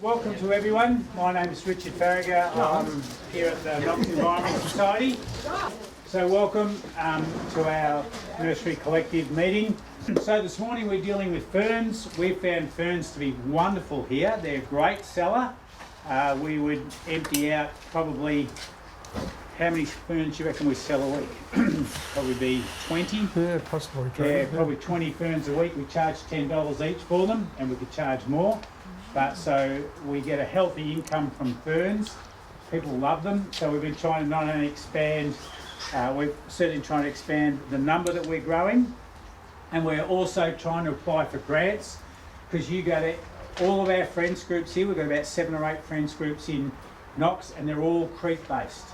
Welcome to everyone. My name is Richard Farragher. I'm here at the Knox Environment Society. So welcome to our Nursery Collective meeting. So this morning we're dealing with ferns. We've found ferns to be wonderful here. They're a great seller. We would empty out probably, how many ferns do you reckon we sell a week? Probably be 20. Yeah, possibly. Yeah, probably 20 ferns a week. We charge $10 each for them, and we could charge more. But so we get a healthy income from ferns. People love them, so we've been trying to not only expand, we're certainly trying to expand the number that we're growing, and we're also trying to apply for grants, because you go to all of our friends groups here. We've got about 7 or 8 friends groups in Knox, and they're all creek based.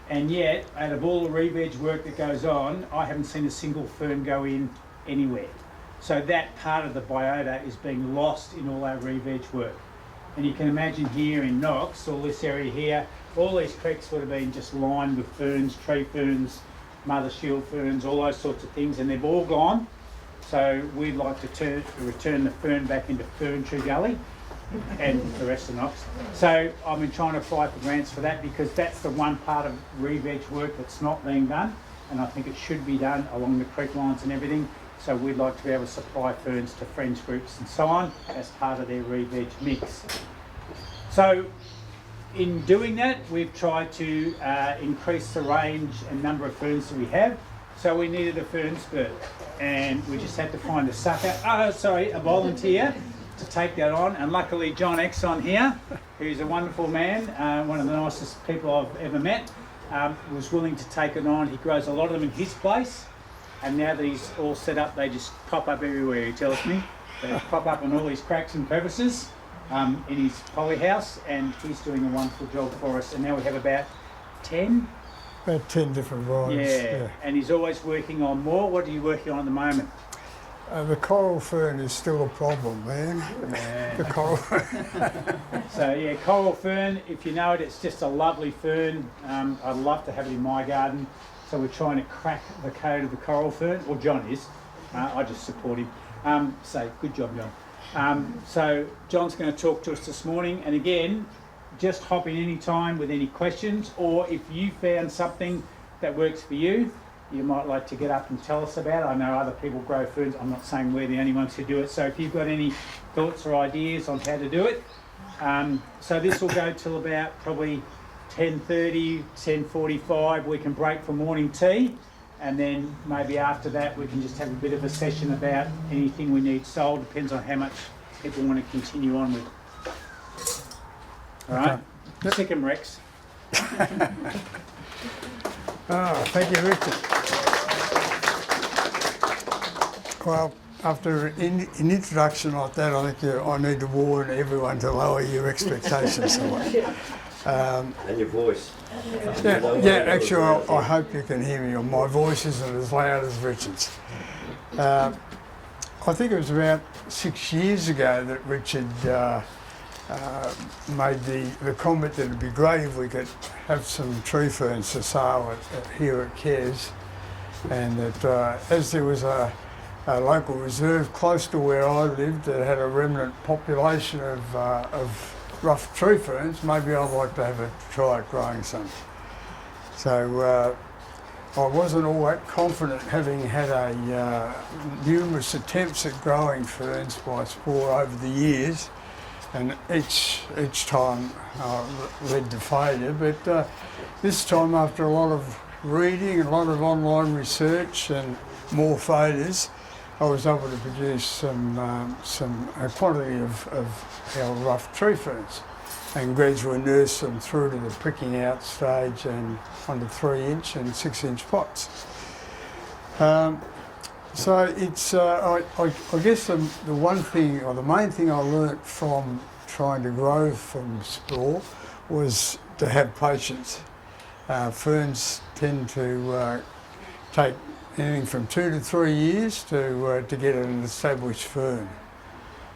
And yet, out of all the re-veg work that goes on, I haven't seen a single fern go in anywhere. So that part of the biota is being lost in all our re-veg work. And you can imagine here in Knox, all this area here, all these creeks would have been just lined with ferns, tree ferns, mother shield ferns, all those sorts of things, and they've all gone. So we'd like to return the fern back into Fern Tree Gully and the rest of Knox. So I've been trying to apply for grants for that, because that's the one part of re-veg work that's not being done, and I think it should be done along the creek lines and everything. So we'd like to be able to supply ferns to friends groups and so on as part of their re-veg mix. So in doing that, we've tried to increase the range and number of ferns that we have. So we needed a fern spurt, and we just had to find a volunteer to take that on. And luckily John Exon here, who's a wonderful man, one of the nicest people I've ever met, was willing to take it on. He grows a lot of them in his place. And now that he's all set up, they just pop up everywhere, he tells me. They pop up on all these cracks and crevices in his poly house, and he's doing a wonderful job for us. And now we have about 10? About 10 different varieties. Yeah, and he's always working on more. What are you working on at the moment? The coral fern is still a problem, man. Yeah. The coral fern. So yeah, coral fern, if you know it, it's just a lovely fern. I'd love to have it in my garden. So we're trying to crack the code of the coral fern, or John is. I just support him. So good job, John. So John's going to talk to us this morning, and again, just hop in any time with any questions, or if you found something that works for you, you might like to get up and tell us about it. I know other people grow ferns. I'm not saying we're the only ones who do it. So if you've got any thoughts or ideas on how to do it, so this will go till about probably 10:30, 10:45, we can break for morning tea, and then maybe after that we can just have a bit of a session about anything we need sold. Depends on how much people want to continue on with. All right, Yep. Sick 'em, Rex. Thank you, Richard. Well, after an introduction like that, I think I need to warn everyone to lower your expectations somewhat. And your voice. Actually, I hope you can hear me. My voice isn't as loud as Richard's. I think it was about 6 years ago that Richard made the comment that it'd be great if we could have some tree ferns for sale here at Cares, and that as there was a local reserve close to where I lived that had a remnant population of rough tree ferns, maybe I'd like to have a try at growing some. So I wasn't all that confident, having had numerous attempts at growing ferns by Spore over the years, and each time led to failure. But this time, after a lot of reading and a lot of online research and more failures, I was able to produce a quantity of our rough tree ferns, and gradually nurse them through to the pricking out stage and onto 3-inch and 6-inch pots. So it's I guess the one thing, or the main thing I learnt from trying to grow from Spore was to have patience. Ferns tend to take anything from 2 to 3 years to get an established fern.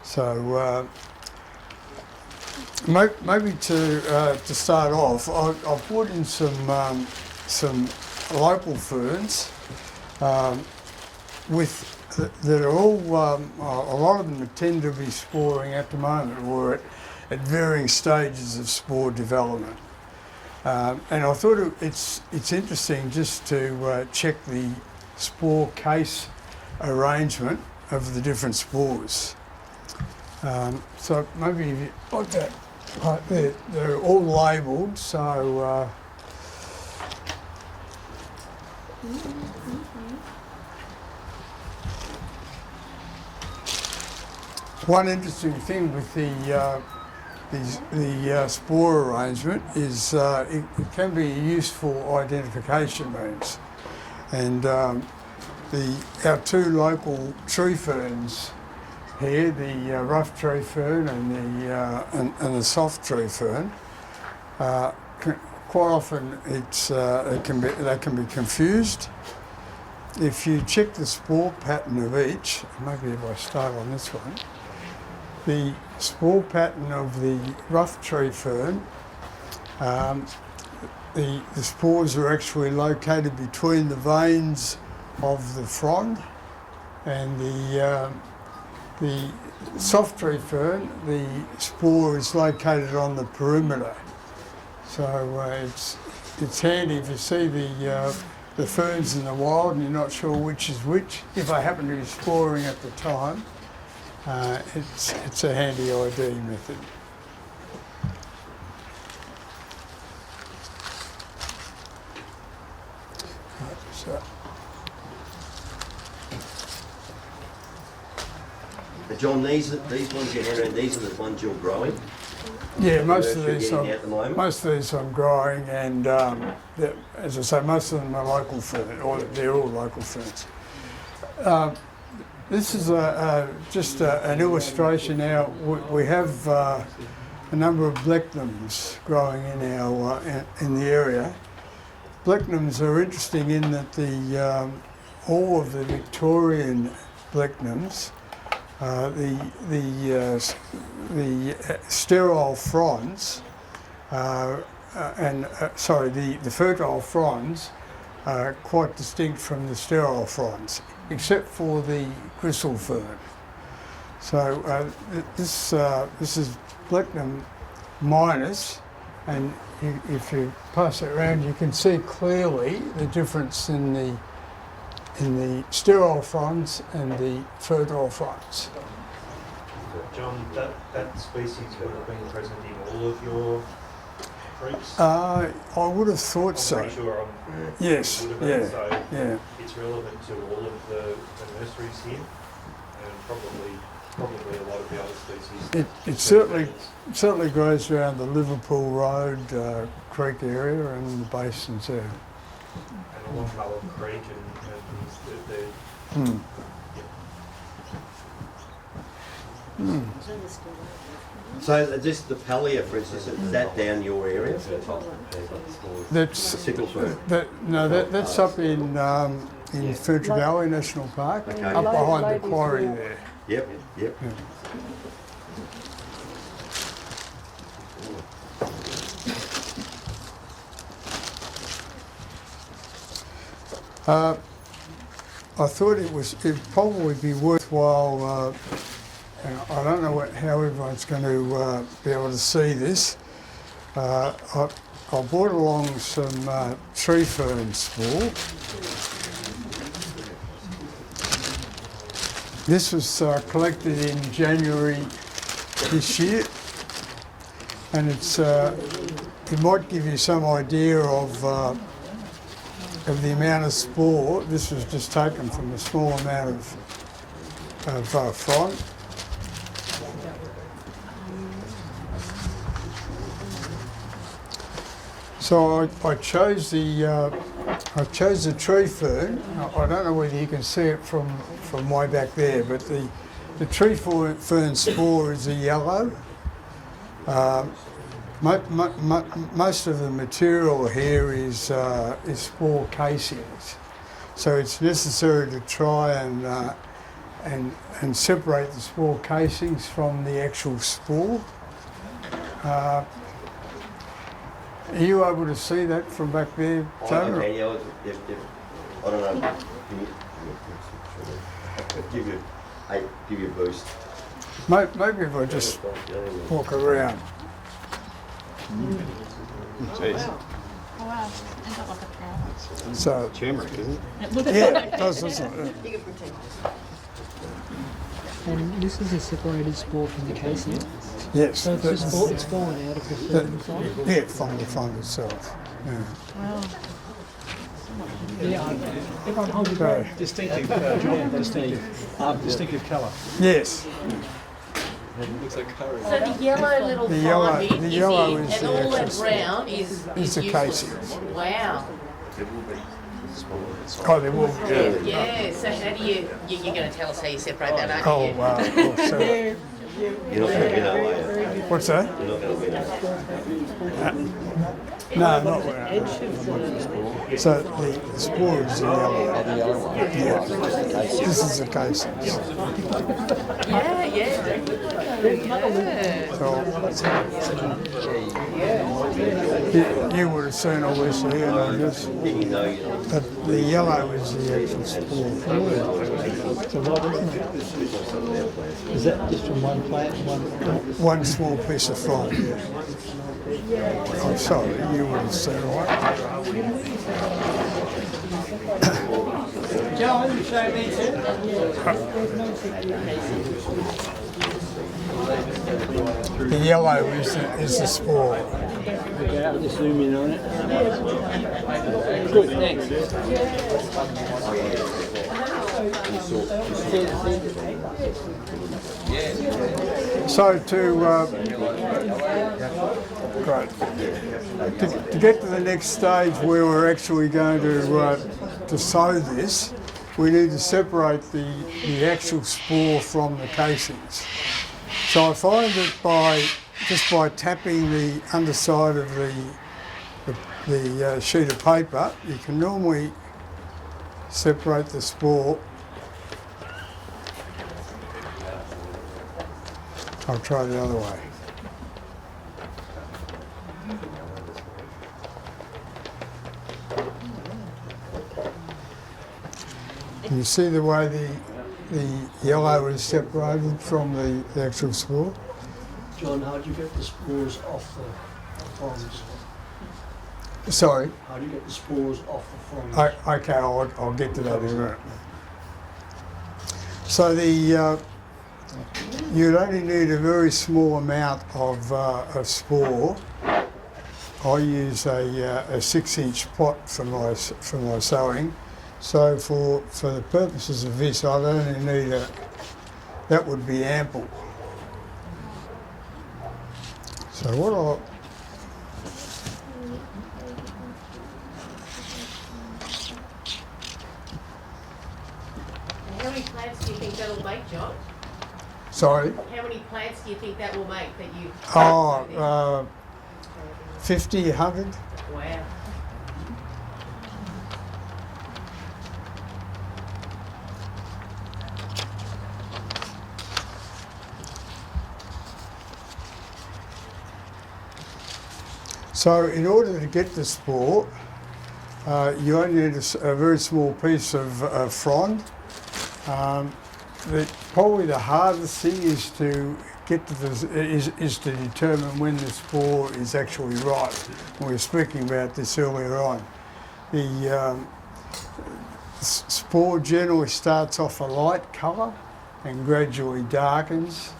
So maybe to start off, I put in some local ferns that are all a lot of them tend to be sporing at the moment, or at varying stages of spore development. And I thought it's interesting just to check the spore case arrangement of the different spores. So maybe if you look at like they're all labelled, so one interesting thing with the spore arrangement is it can be a useful identification means. And our two local tree ferns here, the rough tree fern and the soft tree fern, quite often they can be confused. If you check the spore pattern of each, maybe if I start on this one, the spore pattern of the rough tree fern, the spores are actually located between the veins of the frond, and the soft tree fern, the spore is located on the perimeter. So it's handy if you see the ferns in the wild and you're not sure which is which. If they happen to be sporing at the time, it's a handy ID method. So. John, these ones you're handling, these are the ones you're growing? Yeah, most of these I'm growing, and as I say, most of them are local ferns, or they're all local ferns. This is just an illustration. Now we have a number of blechnums growing in the area. Blechnums are interesting in that all of the Victorian blechnums, the sterile fronds, the fertile fronds are quite distinct from the sterile fronds, except for the gristle fern. So this is blechnum minus, and if you pass it around, you can see clearly the difference in the sterile fronds and the fertile fronds. John, that species would have been present in all of your fruits? I would have thought so. I'm pretty sure Yes, it would have been, so yeah. it's relevant to all of the nurseries here, and probably a lot of the other species. It certainly grows around the Liverpool Road creek area and the basins there. And along Mullen Creek and So just the pallia, for instance, is that down your area? That's Sickle fern. that's up in Ferns Valley National Park, Okay. up behind the quarry there. Yep. Yeah. I thought it'd probably be worthwhile. I don't know how everyone's going to be able to see this. I brought along some tree fern spore. This was collected in January this year, and it might give you some idea of the amount of spore. This was just taken from a small amount of frond. So I chose the tree fern. I don't know whether you can see it from way back there, but the tree fern spore is a yellow. Most of the material here is spore casings, so it's necessary to try and separate the spore casings from the actual spore. Are you able to see that from back there, Tony? Okay, yeah, I don't know. Give you a boost. Maybe if I just walk around. Jeez. Oh wow, ends up like a flower. So, Turmeric, isn't it? Look at yeah, that. it does, doesn't it? And this is a separated spore from the casing. Yes. So it's just it's fallen out of the fern inside. Yeah, from the fund itself. Yeah. Wow. Yeah, everyone hold your So, breath. Distinctive, John, distinctive colour. yes. So the yellow little The yellow- fine bit the is yellow in, is and the all that actual brown is It's the useless. casing. Wow. Oh, they will. Yeah. So how do you're going to tell us how you separate that, aren't Oh, you? wow. Oh, so, You're not going to win, are you? what's that? You're not going to win. No, not where I am. So the spore is the yellow. The yellow one. Yeah. This is the casing. Yeah, yeah. So you would have seen all this here, I guess. You know you don't. But the yellow is the actual spore. So what is that just from one plant, One small piece of frond. I'm sorry, you would have seen all that. John, you show me too. The yellow is the spore. Okay, I'll just zoom in on it. Good, thanks. So great. To get to the next stage where we're actually going to sow this, we need to separate the actual spore from the casings. So I find that just by tapping the underside of the sheet of paper, you can normally separate the spore. I'll try the other way. Can you see the way the yellow is separated from the actual spore? John, how do you get the spores off the fronds? Sorry. How do you get the spores off the fronds? Okay, I'll get to that in a minute. So you'd only need a very small amount of spore. I use a 6-inch pot for my sowing. So for the purposes of this, I'd only need that would be ample. So what I'll How many plants do you think that'll make, John? sorry. How many plants do you think that will make that you... Oh, 50, 100. Wow. So in order to get the spore, you only need a very small piece of frond. Probably the hardest thing is to get to is to determine when the spore is actually ripe. We were speaking about this earlier on. The spore generally starts off a light colour and gradually darkens.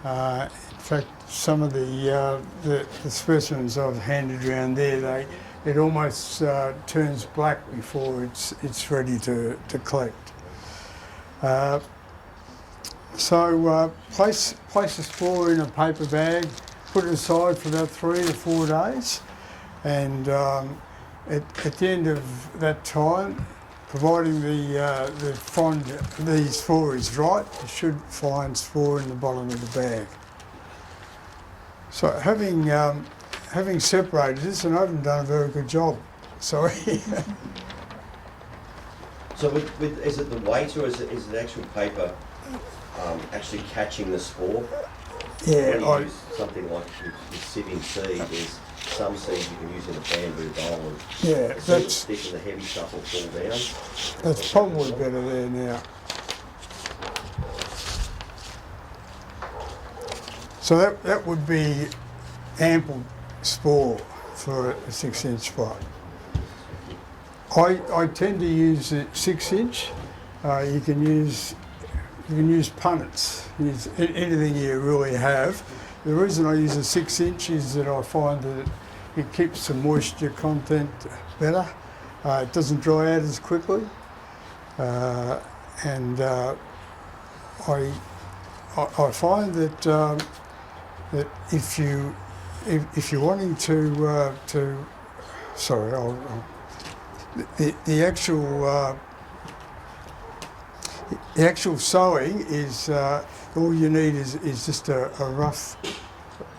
In fact, some of the specimens I've handed around there, it almost turns black before it's ready to collect. So place the spore in a paper bag, put it aside for about 3 to 4 days, and at the end of that time, providing the spore is right, you should find spore in the bottom of the bag. So having separated this, and I haven't done a very good job, sorry. So is it the weight or is it actual paper actually catching the spore? Yeah, When you use something like your sieving seed, there's some seeds you can use in a bamboo bowl and yeah, stick and the heavy stuff will fall down. that's probably better there now. So that would be ample spore for a 6-inch plot. I tend to use a 6-inch. You can use punnets, use anything you really have. The reason I use a 6-inch is that I find that it keeps the moisture content better. It doesn't dry out as quickly, and I find that that if you're wanting to sorry, the actual sowing is all you need is just a rough,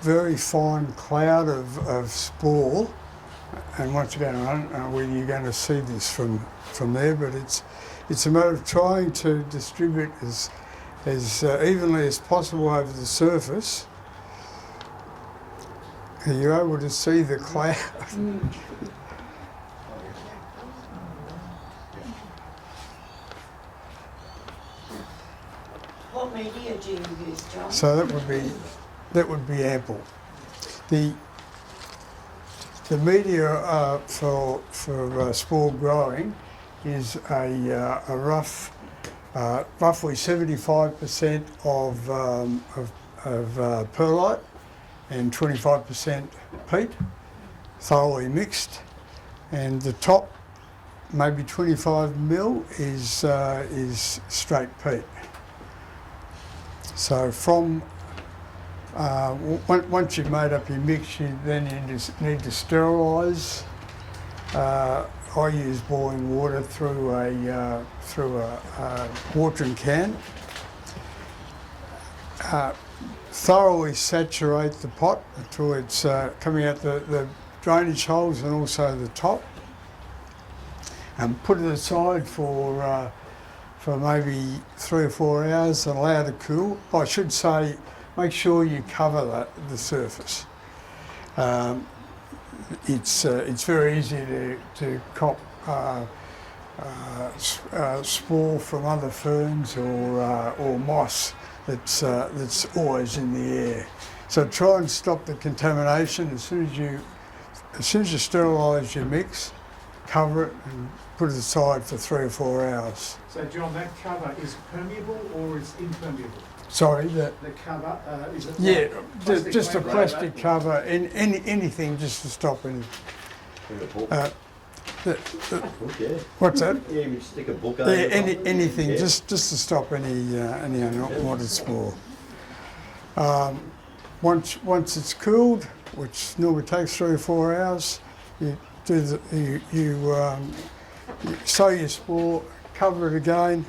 very fine cloud of spore. And once again, I don't know whether you're going to see this from there, but it's a matter of trying to distribute as evenly as possible over the surface. Are you able to see the cloud? What media do you use, John? So that would be ample. The media for spore growing is a roughly 75% of perlite and 25% peat, thoroughly mixed, and the top maybe 25 mil is straight peat. So from once you've made up your mix, you then need to sterilise. I use boiling water through a watering can. Thoroughly saturate the pot until it's coming out the drainage holes and also the top, and put it aside for maybe 3 or 4 hours and allow it to cool. I should say, make sure you cover the surface. It's very easy to cop spore from other ferns or moss that's always in the air. So try and stop the contamination as soon as you sterilise your mix. Cover it and put it aside for 3 or 4 hours. So John, that cover is permeable or is impermeable? Sorry, The cover, is it? yeah, plastic just a wrap plastic over? cover, anything just to stop any. What's that? Yeah, you stick a book Yeah, over it. anything, Yeah. just to stop any unwanted spore. Once it's cooled, which normally takes 3 or 4 hours, you sow your spore, cover it again,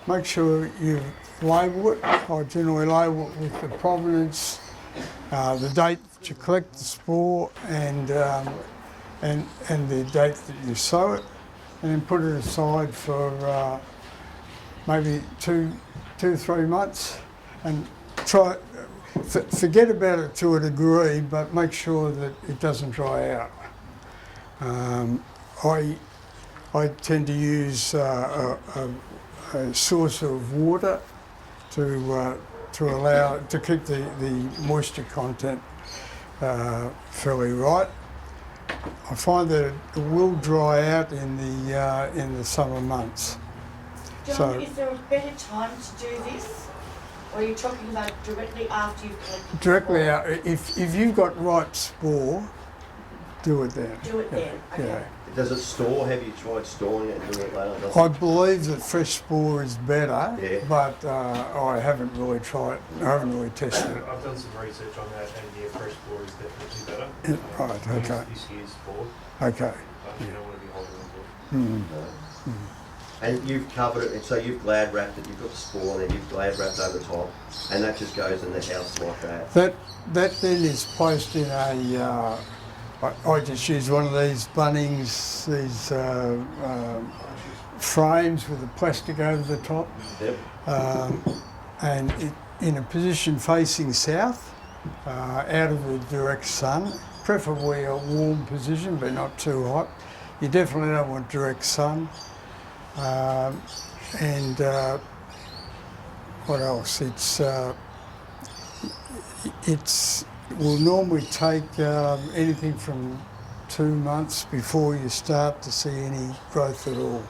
make sure you label it. I generally label it with the provenance, the date that you collect the spore, and the date that you sow it, and then put it aside for maybe 2 or 3 months, and forget about it to a degree, but make sure that it doesn't dry out. I tend to use a source of water to keep the moisture content fairly right. I find that it will dry out in the summer months. John, is there a better time to do this? Or are you talking about directly after you've collected Directly spore? out, if you've got right spore, do it then. Do it then, okay. Yeah. Does it store? Have you tried storing it and doing it later? Does I it? believe that fresh spore is better, Yeah. but I haven't really tried. I haven't really tested it. I've done some research on that, and yeah, fresh spore is definitely better. Yeah, right, okay. This year's spore, Okay. but you don't want to be holding on to it. Mm. No. And you've covered it, and so you've glad wrapped it. You've got the spore, and then you've glad wrapped over the top, and that just goes in the house like that. That then is placed in a. I just use one of these Bunnings, these frames with the plastic over the top, Yep. and in a position facing south, out of the direct sun, preferably a warm position but not too hot. You definitely don't want direct sun. And what else? It's it will normally take anything from 2 months before you start to see any growth at all.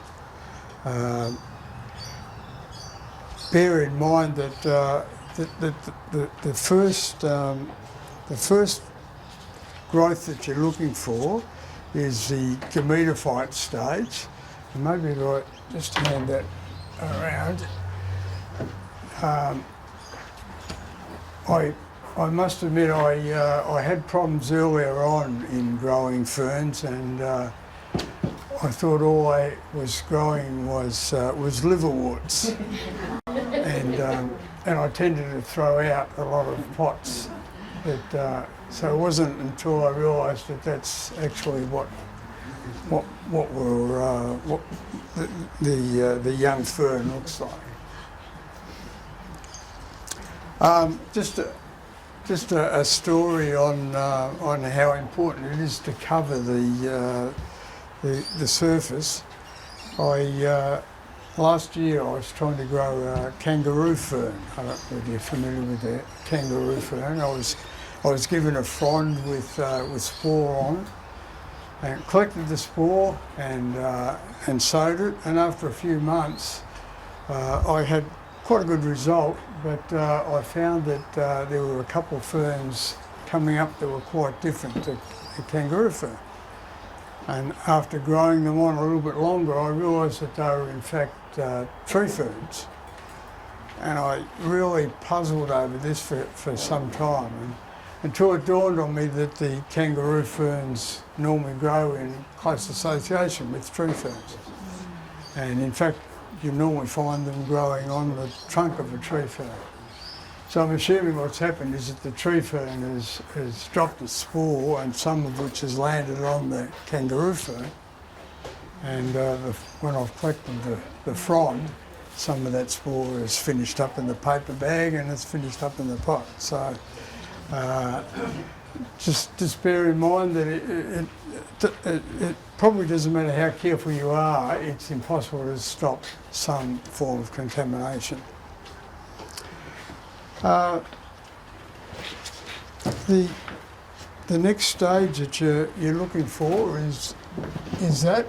Bear in mind that the first growth that you're looking for is the gametophyte stage. And maybe if I just hand that around. I must admit I had problems earlier on in growing ferns, and I thought all I was growing was liverworts, and I tended to throw out a lot of pots. So it wasn't until I realised that that's actually what the young fern looks like. Just a story on how important it is to cover the surface. Last year I was trying to grow a kangaroo fern. I don't know if you're familiar with the kangaroo fern. I was given a frond with spore on it, and collected the spore and sowed it. And after a few months, I had quite a good result, but I found that there were a couple of ferns coming up that were quite different to the kangaroo fern. And after growing them on a little bit longer, I realised that they were in fact tree ferns. And I really puzzled over this for some time, until it dawned on me that the kangaroo ferns normally grow in close association with tree ferns. And in fact, you normally find them growing on the trunk of a tree fern. So I'm assuming what's happened is that the tree fern has dropped a spore, and some of which has landed on the kangaroo fern. And when I've collected the frond, some of that spore is finished up in the paper bag and it's finished up in the pot. So just bear in mind that it probably doesn't matter how careful you are, it's impossible to stop some form of contamination. The next stage that you're looking for is that.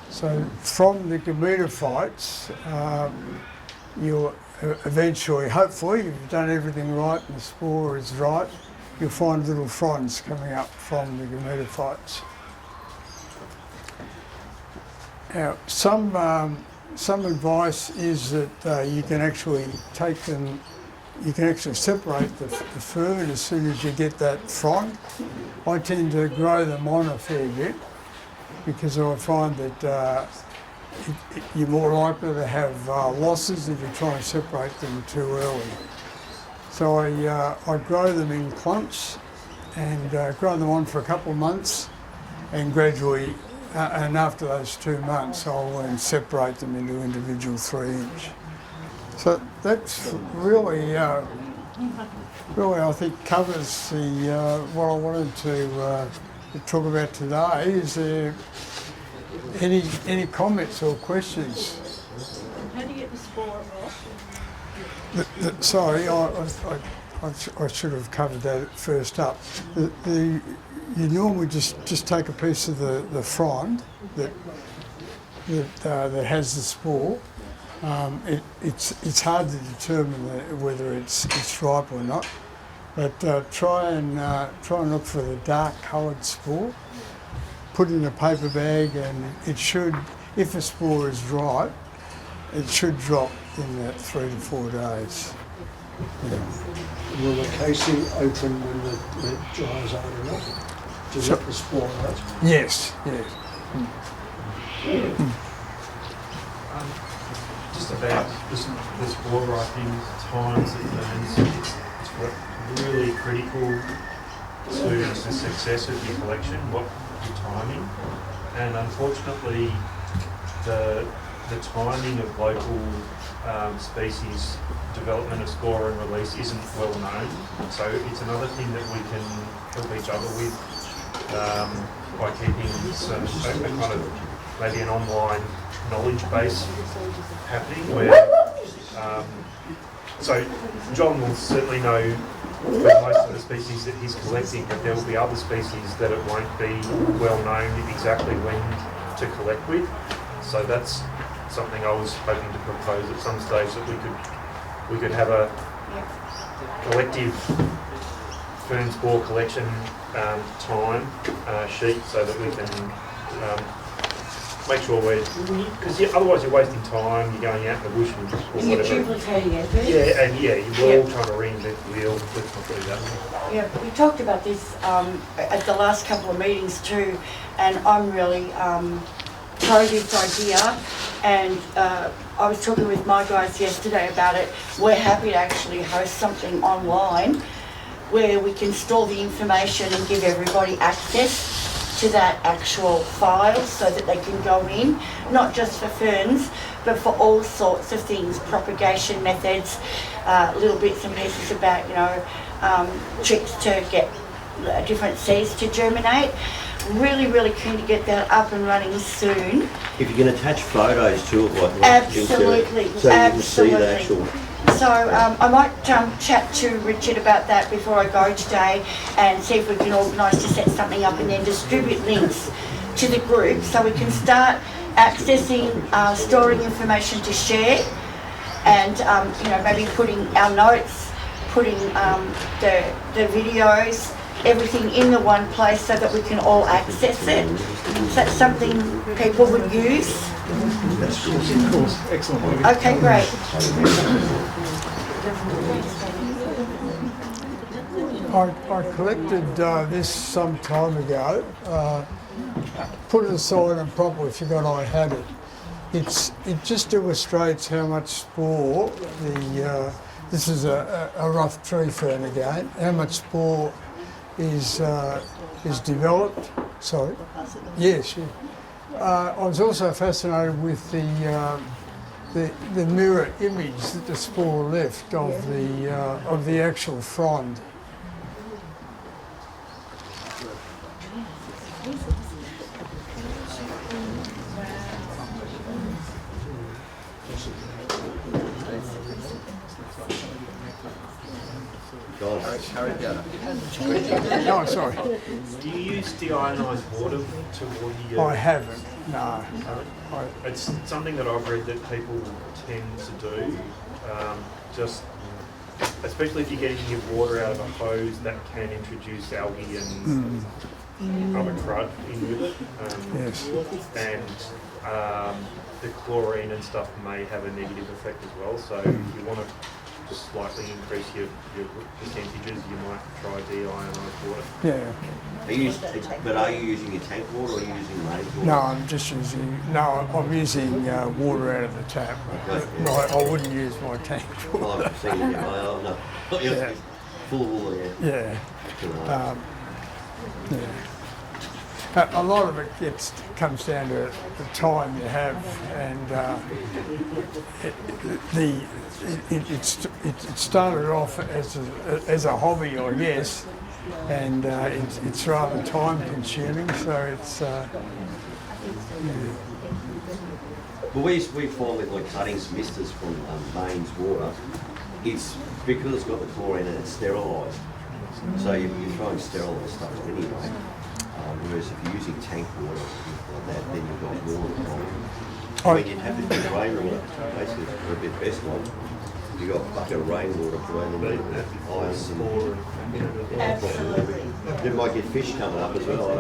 So from the gametophytes, you'll eventually, hopefully, if you've done everything right and the spore is right, you'll find little fronds coming up from the gametophytes. Now, some advice is that you can actually take them, you can actually separate the fern as soon as you get that frond. I tend to grow them on a fair bit because I find that you're more likely to have losses if you try and separate them too early. So I grow them in clumps and grow them on for a couple of months, and gradually, and after those 2 months, I'll then separate them into individual 3-inch. So that's really I think covers what I wanted to talk about today. Is there any comments or questions? How do you get the spore off? Sorry, I should have covered that first up. You normally just take a piece of the frond that has the spore. It's hard to determine whether it's ripe or not, but try and look for the dark coloured spore. Put it in a paper bag, and it should, if a spore is ripe, it should drop in that 3 to 4 days. Yeah. Will the casing open when it dries out enough to get the spore out? Yes, yes. Just about the spore ripening times of ferns, it's really critical to the success of your collection, your timing, and unfortunately the timing of local species development of spore and release isn't well known. So it's another thing that we can help each other with by keeping a kind of maybe an online knowledge base happening where so John will certainly know for most of the species that he's collecting, but there will be other species that it won't be well known exactly when to collect with. So that's something I was hoping to propose at some stage, that we could have a collective fern spore collection time sheet, so that we can make sure because otherwise you're wasting time, you're going out in the bush or You're whatever. duplicating efforts. Yeah, and we're all trying to reinvent the wheel. Let's not do that. Yeah, we talked about this at the last couple of meetings too, and I'm really pro this idea. And I was talking with my guys yesterday about it. We're happy to actually host something online where we can store the information and give everybody access to that actual file so that they can go in, not just for ferns, but for all sorts of things, propagation methods, little bits and pieces about, tricks to get different seeds to germinate. Really, really keen to get that up and running soon. If you can attach photos to it, Absolutely, so you can see the actual. So I might chat to Richard about that before I go today and see if we can organise to set something up and then distribute links to the group so we can start accessing, storing information to share, and maybe putting our notes, putting the videos, everything in the one place so that we can all access it. Is that something people would use? Of course, excellent. Okay, great. I collected this some time ago, put it aside and probably forgot I had it. It just illustrates how much spore this is a rough tree fern again, how much spore is developed. Sorry. Yes. Yeah. I was also fascinated with the mirror image that the spore left of the actual frond. Oh, sorry. Do you use deionised water to water your... I haven't, no. It's something that I've read that people tend to do, especially if you're getting your water out of a hose, that can introduce algae and other crud in with it. Yes. And the chlorine and stuff may have a negative effect as well, so if you want to just slightly increase your percentages, you might try deionised water. Yeah. Are you using your tank water or are you using rainwater? No, I'm using water out of the tap. Okay. I wouldn't use my tank Well, water. I've seen it. No. Yeah. Full of water, yeah. Yeah. A lot of it comes down to the time you have, and it started off as a hobby, I guess, and it's rather time consuming. So it's. Well, we find with like cuttings misters from mains water, it's because it's got the chlorine and it's sterilised. So you're trying to sterilise stuff anyway. Whereas if you're using tank water like that, then you've got more of the problem. I mean, you'd have to do rainwater, basically, for a bit best one. You've got a bucket of rainwater for the ions and Absolutely. there might get fish coming up as well,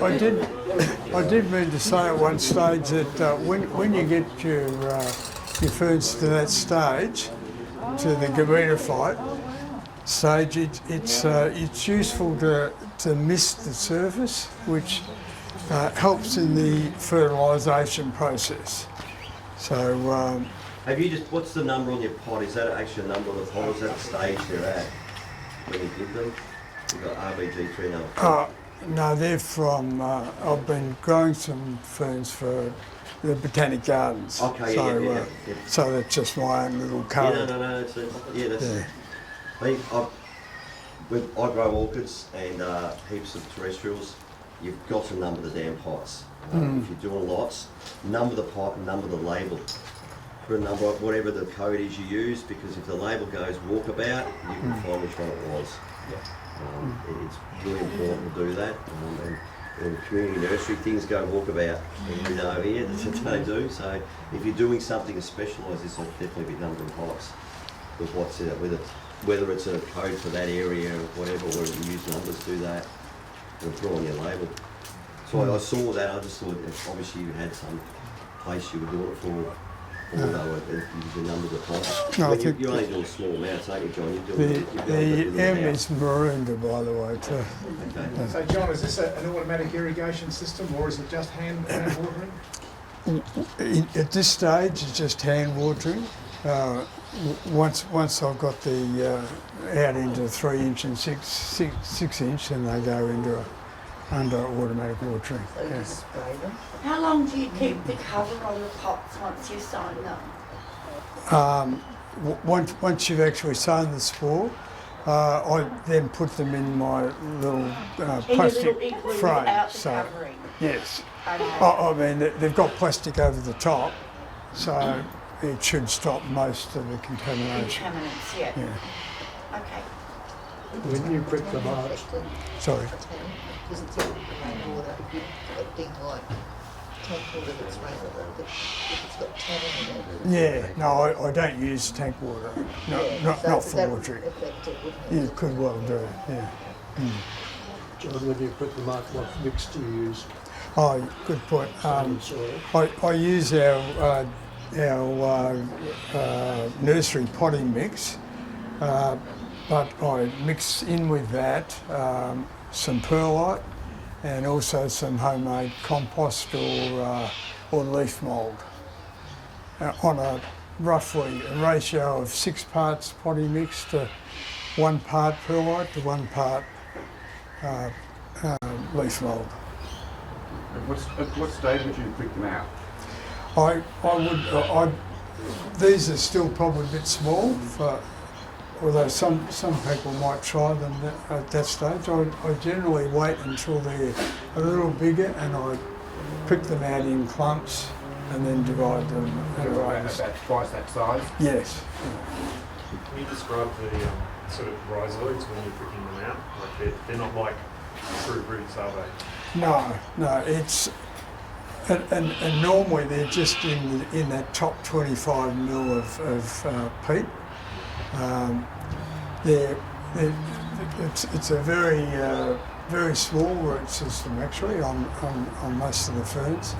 I don't know. I did mean to say at one stage that when you get your ferns to that stage, to the gametophyte stage, it's useful to mist the surface, which helps in the fertilisation process. So, what's the number on your pot? Is that actually a number on the pot? Is that a stage they're at when you give them? You've got RBG3 now. no, they're from. I've been growing some ferns for the Botanic Gardens. Okay, so, yeah. So that's just my own little code. No. I think I grow orchids and heaps of terrestrials. You've got to number the damn pots. If you're doing lots, number the pot and number the label. put a number on whatever the code is you use, because if the label goes walkabout, you can find which one it was. It's really important to do that. And community nursery things go walkabout, and we know here that's what they do. So if you're doing something as specialised, this will definitely be number and box with what's in it, whether it's a code for that area or whatever, or you use numbers, do that, and put on your label. So I saw that, I just thought that obviously you had some place you were doing it for, although the numbers are fine. No, I But think you only do a small amount, ain't you, John? You're The, doing it the M is marooned, by the way, too. Okay. So John, is this an automatic irrigation system or is it just hand watering? At this stage, it's just hand watering. Once I've got the out into 3 inch and 6 inch, then they go into under automatic watering. Yeah. How long do you keep the cover on the pots once you've sown them? Once you've actually sown the spore, I then put them in my little In your plastic little igloo frame. without the So covering? yes, Okay. I mean they've got plastic over the top, so it should stop most of the contamination. Contaminants, yeah. Yeah. Okay. When you prick the marks, Sorry. Isn't it rain water collecting like tank water that's rain water, if it's got tannin in it? Yeah, no, I don't use tank water. No, not So for that would watering. affect it, wouldn't You it? could well do, yeah. John, when you prick the mark, what mix do you use? Oh, good point. Soil. I use our nursery potting mix, but I mix in with that some perlite and also some homemade compost or leaf mould on a roughly a ratio of 6 parts potting mix to 1 part perlite to 1 part leaf mould. At what stage would you pick them out? These are still probably a bit small, although some people might try them at that stage. I generally wait until they're a little bigger and I pick them out in clumps and then divide them. About twice that size? Yes. Can you describe the sort of rhizoids when you're pricking them out? Like they're not like true roots, are they? No, it's and normally they're just in that top 25 mil of peat. It's a very small root system actually on most of the ferns,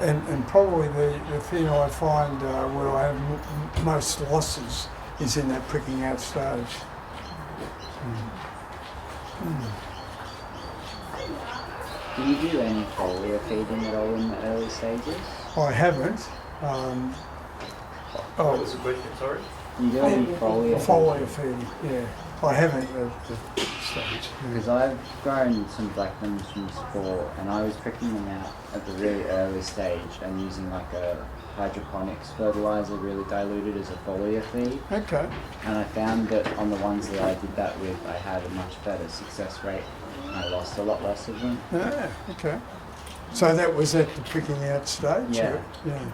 and probably the thing I find where I have most losses is in that pricking out stage. Do you do any foliar feeding at all in the early stages? I haven't. What was the question, sorry? You do any foliar Foliar feeding, yeah. I haven't at the stage. Because I've grown some blackberries from Spore and I was pricking them out at the really early stage and using like a hydroponics fertilizer really diluted as a foliar feed. Okay. And I found that on the ones that I did that with, I had a much better success rate. I lost a lot less of them. Yeah, okay. So that was at the pricking out stage? Yeah. Or- yeah.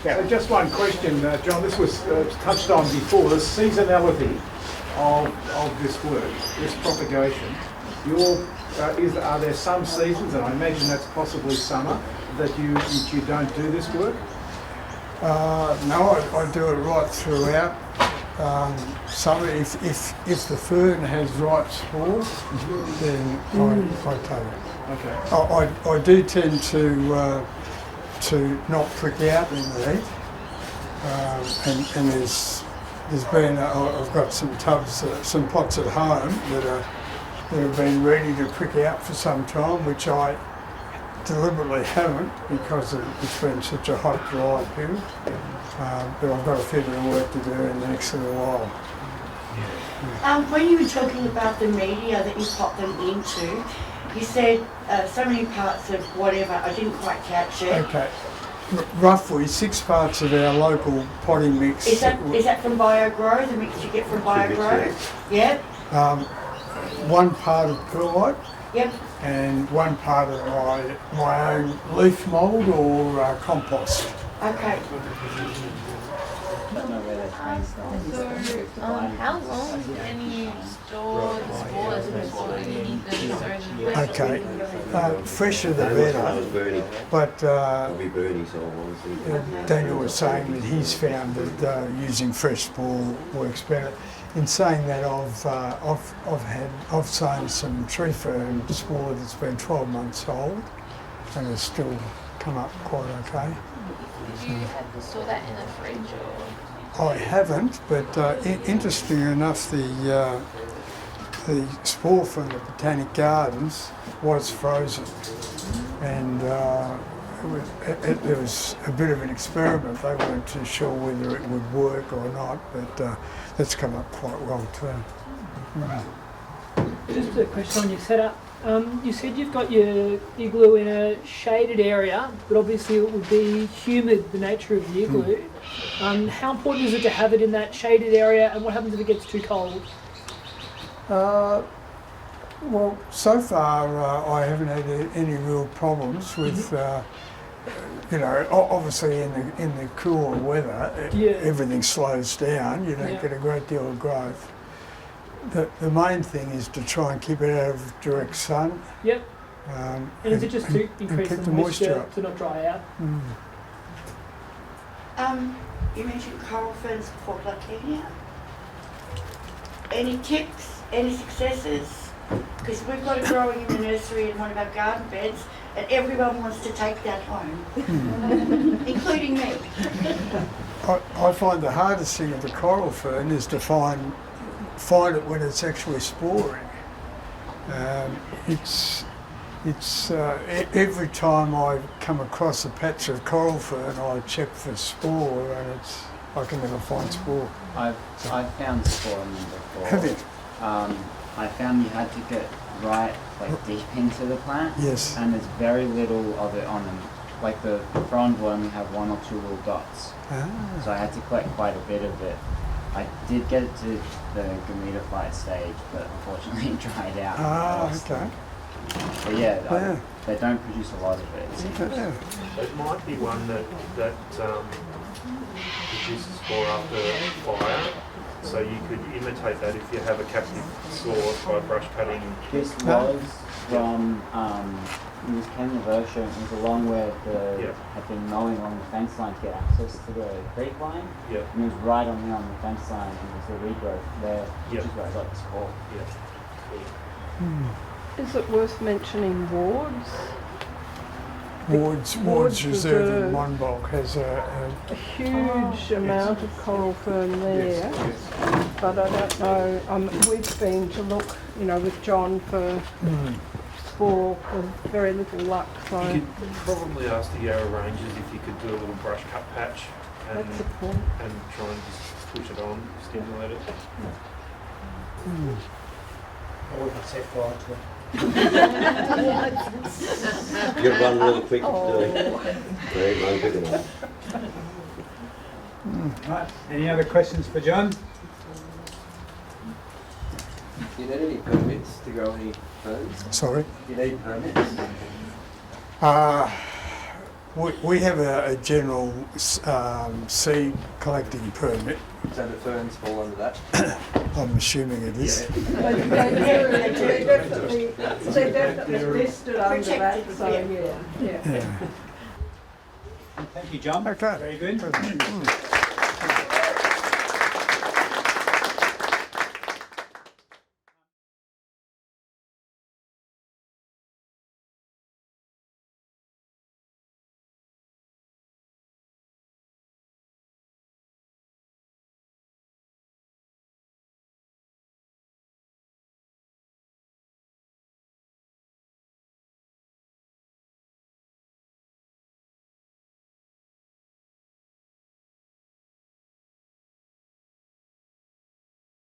Yeah, just one question, John, this was touched on before, the seasonality of this work, this propagation. Are there some seasons, and I imagine that's possibly summer, that you don't do this work? No, I do it right throughout. Summer, if the fern has ripe spores, then I take it. Okay. I do tend to not prick out in the heat, and there's been I've got some tubs, some pots at home that have been ready to prick out for some time, which I deliberately haven't because it's been such a hot, dry period. But I've got a fair bit of work to do in the next little while. When you were talking about the media that you pop them into, you said so many parts of whatever, I didn't quite catch it. Okay. Roughly 6 parts of our local potting mix. Is that from BioGrow, the mix you get from BioGrow? Yep. 1 part of perlite. Yep. And 1 part of my own leaf mould or compost. Okay. Don't know where they find stuff. How long can you store the spores before you need them to sow them? Okay, fresher the better. But Daniel was saying that he's found that using fresh spore works better. In saying that, I've sown some tree fern spore that's been 12 months old, and it's still come up quite okay. Did you have to store that in a fridge or? I haven't, but interestingly enough, the spore from the Botanic Gardens was frozen, and it was a bit of an experiment. They weren't too sure whether it would work or not, but that's come up quite well too. Just a question on your setup. You said you've got your igloo in a shaded area, but obviously it would be humid, the nature of the igloo. How important is it to have it in that shaded area, and what happens if it gets too cold? Well, so far I haven't had any real problems with, obviously in the cooler weather, everything slows down. You don't get a great deal of growth. The main thing is to try and keep it out of direct sun. Yep. And is it just to increase the moisture to not dry out? You mentioned coral ferns before, Blackenia. Any tips? Any successes? Because we've got it growing in the nursery in one of our garden beds, and everyone wants to take that home, including me. I find the hardest thing of the coral fern is to find it when it's actually sporing. Every time I come across a patch of coral fern, I check for spore, and I can never find spore. I've found spore on them before. Have you? I found you had to get right deep into the plant. Yes. And there's very little of it on them. Like the frond will only have 1 or 2 little dots. Ah. So I had to collect quite a bit of it. I did get it to the gametophyte stage, but unfortunately it dried out. Okay. But yeah, they don't produce a lot of it. It might be one that produces spore after fire, so you could imitate that if you have a captive source by brush cutting. This was from it was Ken Laversia. It was along where had been mowing along the fence line to get access to the creek line. Yeah. And it was right on the fence line, and there's a regrowth there, which is where I got the spore. Is it worth mentioning wards? Wards Reserve in Monbulk has a huge amount of coral fern there, but I don't know. We've been to look, with John for spore with very little luck. So you could probably ask the Yarra Rangers if you could do a little brush cut patch and try and just push it on, stimulate it. I wouldn't set fire to it. You got to run really quick to do it. Big enough. Right. Any other questions for John? Do you need any permits to grow any ferns? Sorry? Do you need permits? We have a general seed collecting permit. So the ferns fall under that? I'm assuming it is. They're definitely listed under that, so yeah. Thank you, John. Okay. Very good.